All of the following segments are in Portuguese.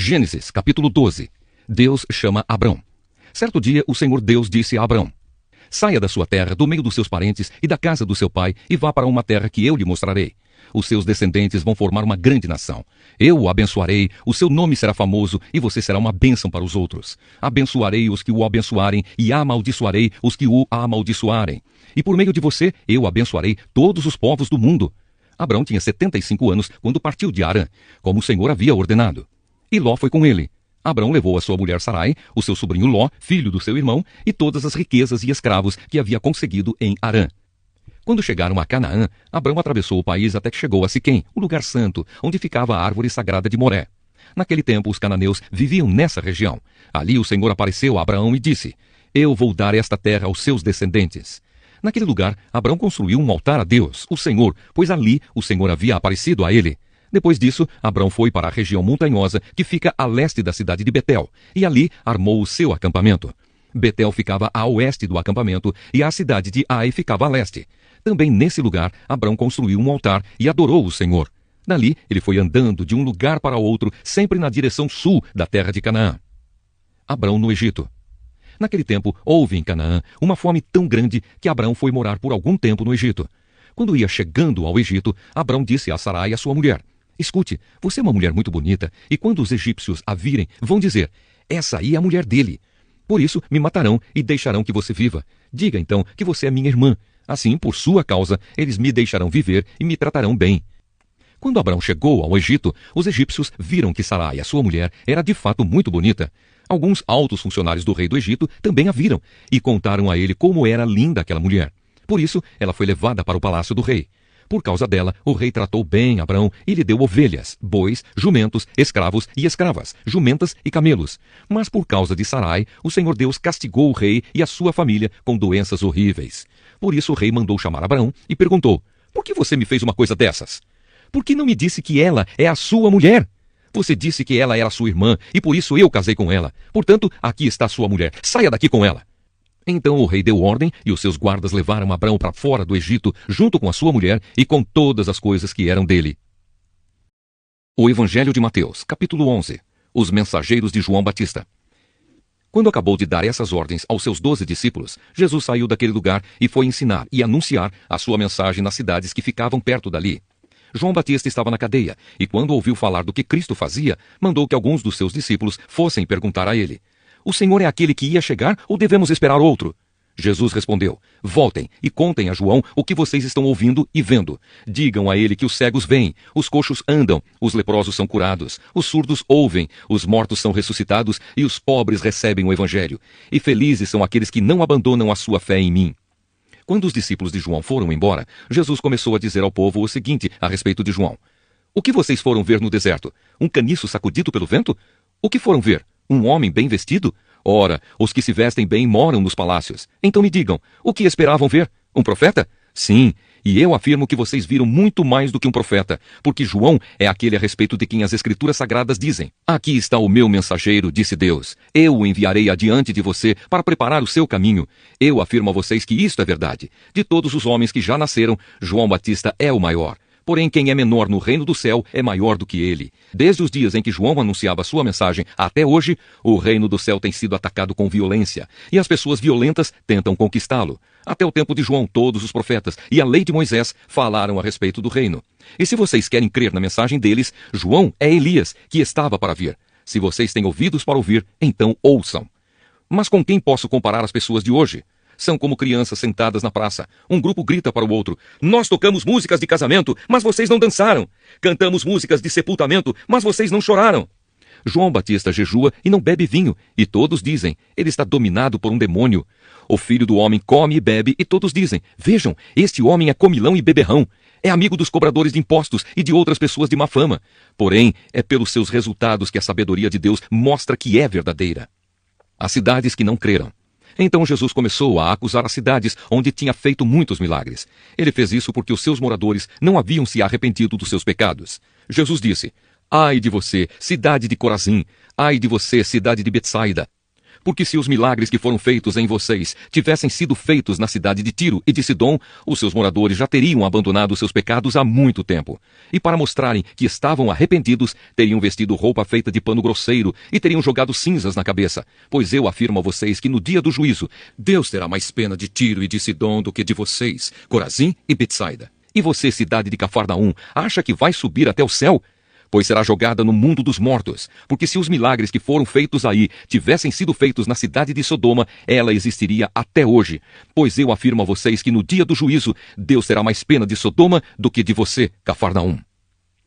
Gênesis, capítulo 12. Deus chama Abrão. Certo dia, o Senhor Deus disse a Abrão: saia da sua terra, do meio dos seus parentes e da casa do seu pai, e vá para uma terra que eu lhe mostrarei. Os seus descendentes vão formar uma grande nação. Eu o abençoarei, o seu nome será famoso, e você será uma bênção para os outros. Abençoarei os que o abençoarem, e amaldiçoarei os que o amaldiçoarem. E por meio de você, eu abençoarei todos os povos do mundo. Abrão tinha 75 anos quando partiu de Harã, como o Senhor havia ordenado. E Ló foi com ele. Abrão levou a sua mulher Sarai, o seu sobrinho Ló, filho do seu irmão, e todas as riquezas e escravos que havia conseguido em Harã. Quando chegaram a Canaã, Abrão atravessou o país até que chegou a Siquém, o lugar santo, onde ficava a árvore sagrada de Moré. Naquele tempo, os cananeus viviam nessa região. Ali o Senhor apareceu a Abraão e disse: eu vou dar esta terra aos seus descendentes. Naquele lugar, Abrão construiu um altar a Deus, o Senhor, pois ali o Senhor havia aparecido a ele. Depois disso, Abrão foi para a região montanhosa que fica a leste da cidade de Betel, e ali armou o seu acampamento. Betel ficava a oeste do acampamento e a cidade de Ai ficava a leste. Também nesse lugar, Abrão construiu um altar e adorou o Senhor. Dali, ele foi andando de um lugar para outro, sempre na direção sul da terra de Canaã. Abrão no Egito. Naquele tempo, houve em Canaã uma fome tão grande que Abrão foi morar por algum tempo no Egito. Quando ia chegando ao Egito, Abrão disse a Sarai, a sua mulher: escute, você é uma mulher muito bonita, e quando os egípcios a virem, vão dizer: essa aí é a mulher dele. Por isso me matarão e deixarão que você viva. Diga então que você é minha irmã. Assim, por sua causa, eles me deixarão viver e me tratarão bem. Quando Abrão chegou ao Egito, os egípcios viram que Sarai, a sua mulher, era de fato muito bonita. Alguns altos funcionários do rei do Egito também a viram e contaram a ele como era linda aquela mulher. Por isso, ela foi levada para o palácio do rei. Por causa dela, o rei tratou bem Abrão e lhe deu ovelhas, bois, jumentos, escravos e escravas, jumentas e camelos. Mas por causa de Sarai, o Senhor Deus castigou o rei e a sua família com doenças horríveis. Por isso o rei mandou chamar Abrão e perguntou: por que você me fez uma coisa dessas? Por que não me disse que ela é a sua mulher? Você disse que ela era sua irmã e por isso eu casei com ela. Portanto, aqui está sua mulher. Saia daqui com ela. Então o rei deu ordem e os seus guardas levaram Abrão para fora do Egito, junto com a sua mulher e com todas as coisas que eram dele. O Evangelho de Mateus, capítulo 11. Os mensageiros de João Batista. Quando acabou de dar essas ordens aos seus 12 discípulos, Jesus saiu daquele lugar e foi ensinar e anunciar a sua mensagem nas cidades que ficavam perto dali. João Batista estava na cadeia e, quando ouviu falar do que Cristo fazia, mandou que alguns dos seus discípulos fossem perguntar a ele: o Senhor é aquele que ia chegar ou devemos esperar outro? Jesus respondeu: voltem e contem a João o que vocês estão ouvindo e vendo. Digam a ele que os cegos veem, os coxos andam, os leprosos são curados, os surdos ouvem, os mortos são ressuscitados e os pobres recebem o Evangelho. E felizes são aqueles que não abandonam a sua fé em mim. Quando os discípulos de João foram embora, Jesus começou a dizer ao povo o seguinte a respeito de João: o que vocês foram ver no deserto? Um caniço sacudido pelo vento? O que foram ver? Um homem bem vestido? Ora, os que se vestem bem moram nos palácios. Então me digam, o que esperavam ver? Um profeta? Sim, e eu afirmo que vocês viram muito mais do que um profeta, porque João é aquele a respeito de quem as Escrituras Sagradas dizem: aqui está o meu mensageiro, disse Deus. Eu o enviarei adiante de você para preparar o seu caminho. Eu afirmo a vocês que isto é verdade. De todos os homens que já nasceram, João Batista é o maior. Porém, quem é menor no reino do céu é maior do que ele. Desde os dias em que João anunciava sua mensagem até hoje, o reino do céu tem sido atacado com violência, e as pessoas violentas tentam conquistá-lo. Até o tempo de João, todos os profetas e a lei de Moisés falaram a respeito do reino. E se vocês querem crer na mensagem deles, João é Elias, que estava para vir. Se vocês têm ouvidos para ouvir, então ouçam. Mas com quem posso comparar as pessoas de hoje? São como crianças sentadas na praça. Um grupo grita para o outro: nós tocamos músicas de casamento, mas vocês não dançaram. Cantamos músicas de sepultamento, mas vocês não choraram. João Batista jejua e não bebe vinho, e todos dizem: ele está dominado por um demônio. O Filho do Homem come e bebe, e todos dizem: vejam, este homem é comilão e beberrão. É amigo dos cobradores de impostos e de outras pessoas de má fama. Porém, é pelos seus resultados que a sabedoria de Deus mostra que é verdadeira. As cidades que não creram. Então Jesus começou a acusar as cidades onde tinha feito muitos milagres. Ele fez isso porque os seus moradores não haviam se arrependido dos seus pecados. Jesus disse: ai de você, cidade de Corazim! Ai de você, cidade de Betsaida! Porque se os milagres que foram feitos em vocês tivessem sido feitos na cidade de Tiro e de Sidom, os seus moradores já teriam abandonado seus pecados há muito tempo. E para mostrarem que estavam arrependidos, teriam vestido roupa feita de pano grosseiro e teriam jogado cinzas na cabeça. Pois eu afirmo a vocês que no dia do juízo, Deus terá mais pena de Tiro e de Sidom do que de vocês, Corazim e Betsaida. E você, cidade de Cafarnaum, acha que vai subir até o céu? Pois será jogada no mundo dos mortos. Porque se os milagres que foram feitos aí tivessem sido feitos na cidade de Sodoma, ela existiria até hoje. Pois eu afirmo a vocês que no dia do juízo, Deus terá mais pena de Sodoma do que de você, Cafarnaum.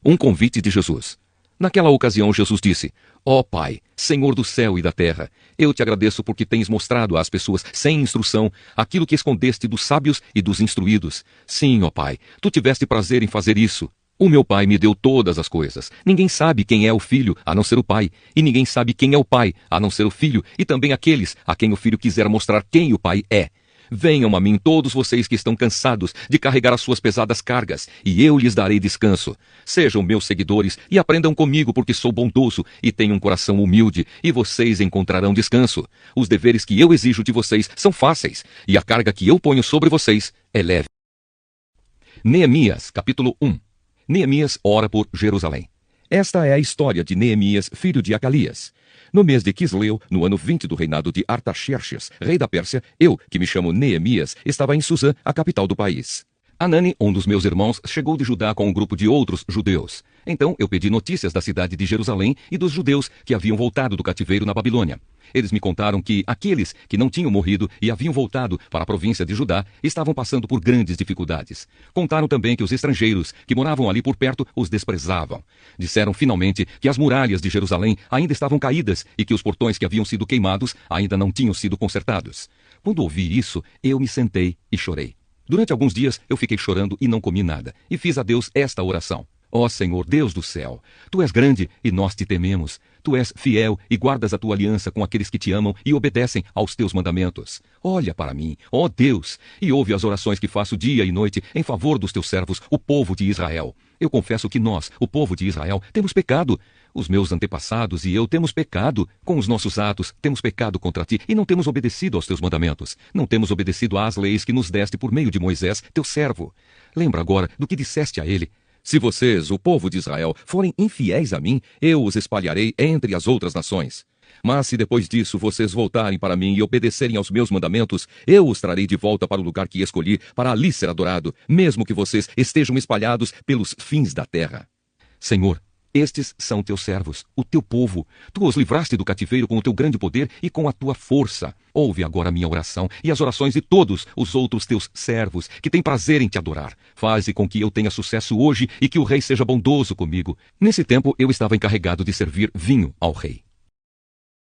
Um convite de Jesus. Naquela ocasião, Jesus disse: Ó Pai, Senhor do céu e da terra, eu te agradeço porque tens mostrado às pessoas sem instrução aquilo que escondeste dos sábios e dos instruídos. Sim, ó Pai, tu tiveste prazer em fazer isso. O meu Pai me deu todas as coisas. Ninguém sabe quem é o Filho, a não ser o Pai. E ninguém sabe quem é o Pai, a não ser o Filho, e também aqueles a quem o Filho quiser mostrar quem o Pai é. Venham a mim todos vocês que estão cansados de carregar as suas pesadas cargas, e eu lhes darei descanso. Sejam meus seguidores e aprendam comigo, porque sou bondoso e tenho um coração humilde, e vocês encontrarão descanso. Os deveres que eu exijo de vocês são fáceis, e a carga que eu ponho sobre vocês é leve. Neemias, capítulo 1. Neemias ora por Jerusalém. Esta é a história de Neemias, filho de Acalias. No mês de Quisleu, no ano 20 do reinado de Artaxerxes, rei da Pérsia, eu, que me chamo Neemias, estava em Suzã, a capital do país. Anani, um dos meus irmãos, chegou de Judá com um grupo de outros judeus. Então eu pedi notícias da cidade de Jerusalém e dos judeus que haviam voltado do cativeiro na Babilônia. Eles me contaram que aqueles que não tinham morrido e haviam voltado para a província de Judá estavam passando por grandes dificuldades. Contaram também que os estrangeiros que moravam ali por perto os desprezavam. Disseram finalmente que as muralhas de Jerusalém ainda estavam caídas e que os portões que haviam sido queimados ainda não tinham sido consertados. Quando ouvi isso, eu me sentei e chorei. Durante alguns dias eu fiquei chorando e não comi nada, e fiz a Deus esta oração: Ó Senhor, Deus do céu, Tu és grande e nós te tememos. Tu és fiel e guardas a Tua aliança com aqueles que te amam e obedecem aos Teus mandamentos. Olha para mim, ó Deus, e ouve as orações que faço dia e noite em favor dos Teus servos, o povo de Israel. Eu confesso que nós, o povo de Israel, temos pecado. Os meus antepassados e eu temos pecado. Com os nossos atos, temos pecado contra Ti e não temos obedecido aos Teus mandamentos. Não temos obedecido às leis que nos deste por meio de Moisés, Teu servo. Lembra agora do que disseste a ele. Se vocês, o povo de Israel, forem infiéis a mim, eu os espalharei entre as outras nações. Mas se depois disso vocês voltarem para mim e obedecerem aos meus mandamentos, eu os trarei de volta para o lugar que escolhi, para ali ser adorado, mesmo que vocês estejam espalhados pelos fins da terra. Senhor, estes são teus servos, o teu povo. Tu os livraste do cativeiro com o teu grande poder e com a tua força. Ouve agora a minha oração e as orações de todos os outros teus servos, que têm prazer em te adorar. Faze com que eu tenha sucesso hoje e que o rei seja bondoso comigo. Nesse tempo, eu estava encarregado de servir vinho ao rei.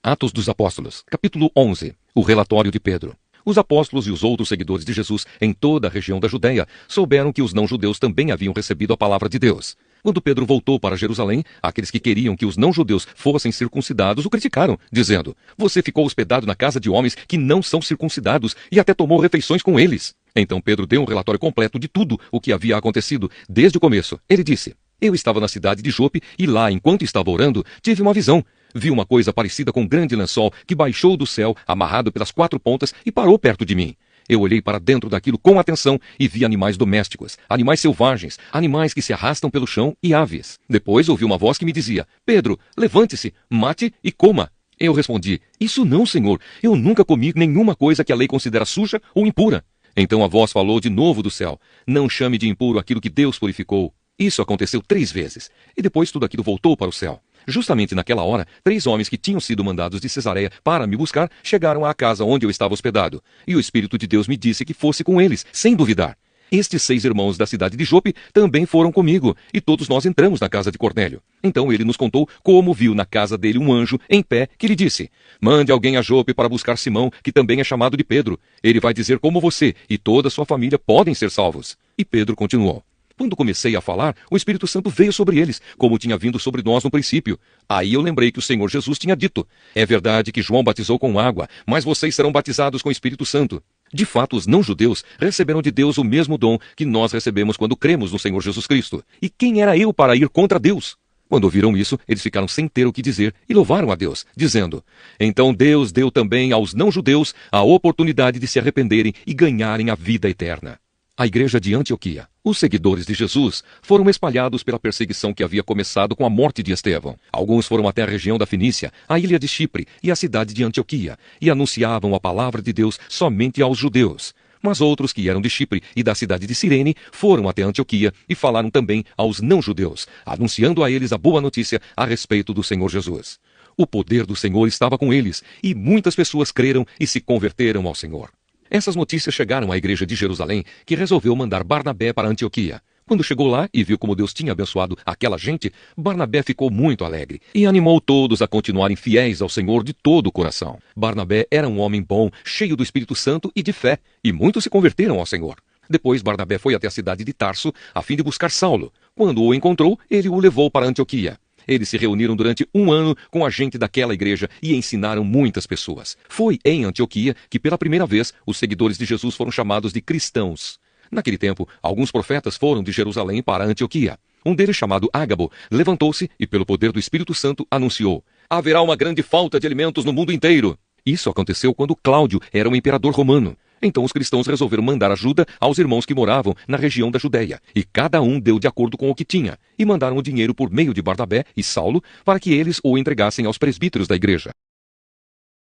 Atos dos Apóstolos, capítulo 11. O relatório de Pedro. Os apóstolos e os outros seguidores de Jesus em toda a região da Judéia souberam que os não-judeus também haviam recebido a palavra de Deus. Quando Pedro voltou para Jerusalém, aqueles que queriam que os não-judeus fossem circuncidados o criticaram, dizendo: Você ficou hospedado na casa de homens que não são circuncidados e até tomou refeições com eles. Então Pedro deu um relatório completo de tudo o que havia acontecido desde o começo. Ele disse: Eu estava na cidade de Jope e lá, enquanto estava orando, tive uma visão. Vi uma coisa parecida com um grande lençol que baixou do céu, amarrado pelas 4 pontas, e parou perto de mim. Eu olhei para dentro daquilo com atenção e vi animais domésticos, animais selvagens, animais que se arrastam pelo chão e aves. Depois ouvi uma voz que me dizia: Pedro, levante-se, mate e coma. Eu respondi: Isso não, Senhor. Eu nunca comi nenhuma coisa que a lei considera suja ou impura. Então a voz falou de novo do céu: Não chame de impuro aquilo que Deus purificou. Isso aconteceu 3 vezes, e depois tudo aquilo voltou para o céu. Justamente naquela hora, 3 homens que tinham sido mandados de Cesareia para me buscar chegaram à casa onde eu estava hospedado. E o Espírito de Deus me disse que fosse com eles, sem duvidar. Estes 6 irmãos da cidade de Jope também foram comigo, e todos nós entramos na casa de Cornélio. Então ele nos contou como viu na casa dele um anjo em pé que lhe disse: Mande alguém a Jope para buscar Simão, que também é chamado de Pedro. Ele vai dizer como você e toda a sua família podem ser salvos. E Pedro continuou: Quando comecei a falar, o Espírito Santo veio sobre eles, como tinha vindo sobre nós no princípio. Aí eu lembrei que o Senhor Jesus tinha dito: É verdade que João batizou com água, mas vocês serão batizados com o Espírito Santo. De fato, os não-judeus receberam de Deus o mesmo dom que nós recebemos quando cremos no Senhor Jesus Cristo. E quem era eu para ir contra Deus? Quando ouviram isso, eles ficaram sem ter o que dizer e louvaram a Deus, dizendo: Então Deus deu também aos não-judeus a oportunidade de se arrependerem e ganharem a vida eterna. A igreja de Antioquia. Os seguidores de Jesus foram espalhados pela perseguição que havia começado com a morte de Estevão. Alguns foram até a região da Fenícia, a ilha de Chipre e a cidade de Antioquia, e anunciavam a palavra de Deus somente aos judeus. Mas outros que eram de Chipre e da cidade de Cirene foram até Antioquia e falaram também aos não-judeus, anunciando a eles a boa notícia a respeito do Senhor Jesus. O poder do Senhor estava com eles, e muitas pessoas creram e se converteram ao Senhor. Essas notícias chegaram à igreja de Jerusalém, que resolveu mandar Barnabé para Antioquia. Quando chegou lá e viu como Deus tinha abençoado aquela gente, Barnabé ficou muito alegre e animou todos a continuarem fiéis ao Senhor de todo o coração. Barnabé era um homem bom, cheio do Espírito Santo e de fé, e muitos se converteram ao Senhor. Depois Barnabé foi até a cidade de Tarso, a fim de buscar Saulo. Quando o encontrou, ele o levou para Antioquia. Eles se reuniram durante 1 ano com a gente daquela igreja e ensinaram muitas pessoas. Foi em Antioquia que, pela primeira vez, os seguidores de Jesus foram chamados de cristãos. Naquele tempo, alguns profetas foram de Jerusalém para Antioquia. Um deles, chamado Ágabo, levantou-se e, pelo poder do Espírito Santo, anunciou: Haverá uma grande falta de alimentos no mundo inteiro. Isso aconteceu quando Cláudio era o imperador romano. Então os cristãos resolveram mandar ajuda aos irmãos que moravam na região da Judéia, e cada um deu de acordo com o que tinha, e mandaram o dinheiro por meio de Barnabé e Saulo para que eles o entregassem aos presbíteros da igreja.